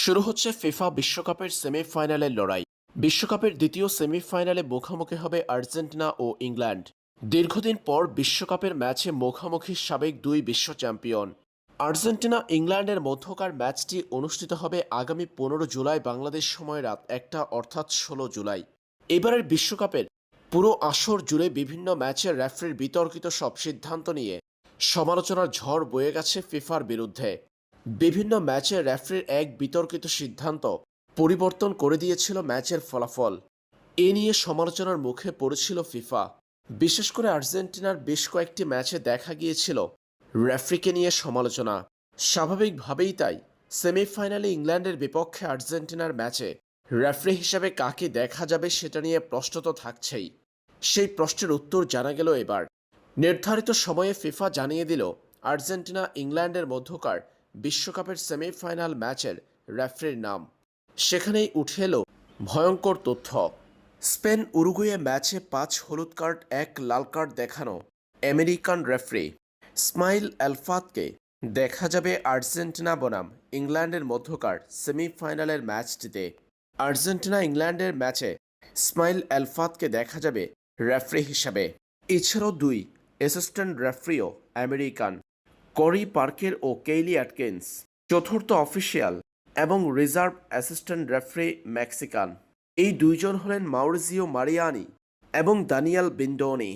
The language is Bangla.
শুরু হচ্ছে ফিফা বিশ্বকাপের সেমিফাইনালের লড়াই। বিশ্বকাপের দ্বিতীয় সেমিফাইনালে মুখোমুখি হবে আর্জেন্টিনা ও ইংল্যান্ড। দীর্ঘদিন পর বিশ্বকাপের ম্যাচে মুখোমুখি সাবেক দুই বিশ্ব চ্যাম্পিয়ন। আর্জেন্টিনা ইংল্যান্ডের মধ্যকার ম্যাচটি অনুষ্ঠিত হবে আগামী 15 জুলাই বাংলাদেশ সময় রাত 1টা অর্থাৎ 16 জুলাই। এবারের বিশ্বকাপের পুরো আসর জুড়ে বিভিন্ন ম্যাচের রেফারির বিতর্কিত সব সিদ্ধান্ত নিয়ে সমালোচনার ঝড় বয়ে গেছে ফিফার বিরুদ্ধে। বিভিন্ন ম্যাচে রেফারির এক বিতর্কিত সিদ্ধান্ত পরিবর্তন করে দিয়েছিল ম্যাচের ফলাফল। এ নিয়ে সমালোচনার মুখে পড়েছিল ফিফা। বিশেষ করে আর্জেন্টিনার বেশ কয়েকটি ম্যাচে দেখা গিয়েছিল রেফারিকে নিয়ে সমালোচনা। স্বাভাবিকভাবেই তাই সেমিফাইনালে ইংল্যান্ডের বিপক্ষে আর্জেন্টিনার ম্যাচে রেফারি হিসাবে কাকে দেখা যাবে সেটা নিয়ে প্রশ্ন তো থাকছেই। সেই প্রশ্নের উত্তর জানা গেল এবার। নির্ধারিত সময়ে ফিফা জানিয়ে দিল আর্জেন্টিনা ইংল্যান্ডের মধ্যকার বিশ্বকাপের সেমিফাইনাল ম্যাচের রেফারির নাম। সেখানেই উঠে এলো ভয়ঙ্কর তথ্য। স্পেন উরুগুয়ে ম্যাচে 5 হলুদ কার্ড 1 লাল কার্ড দেখানো আমেরিকান রেফারি ইসমাইল এলফাতকে দেখা যাবে আর্জেন্টিনা বনাম ইংল্যান্ডের মধ্যকার সেমিফাইনালের ম্যাচটিতে। আর্জেন্টিনা ইংল্যান্ডের ম্যাচে ইসমাইল এলফাতকে দেখা যাবে রেফারি হিসাবে। এছাড়াও দুই অ্যাসিস্ট্যান্ট রেফারিও আমেরিকান, করি পার্কের ও কেইলি অ্যাটকিন্স। চতুর্থ অফিসিয়াল এবং রিজার্ভ অ্যাসিস্ট্যান্ট রেফারি মেক্সিকান। এই দুইজন হলেন মাউরিজিও মারিয়ানি এবং দানিয়েল বিন্ডোনি।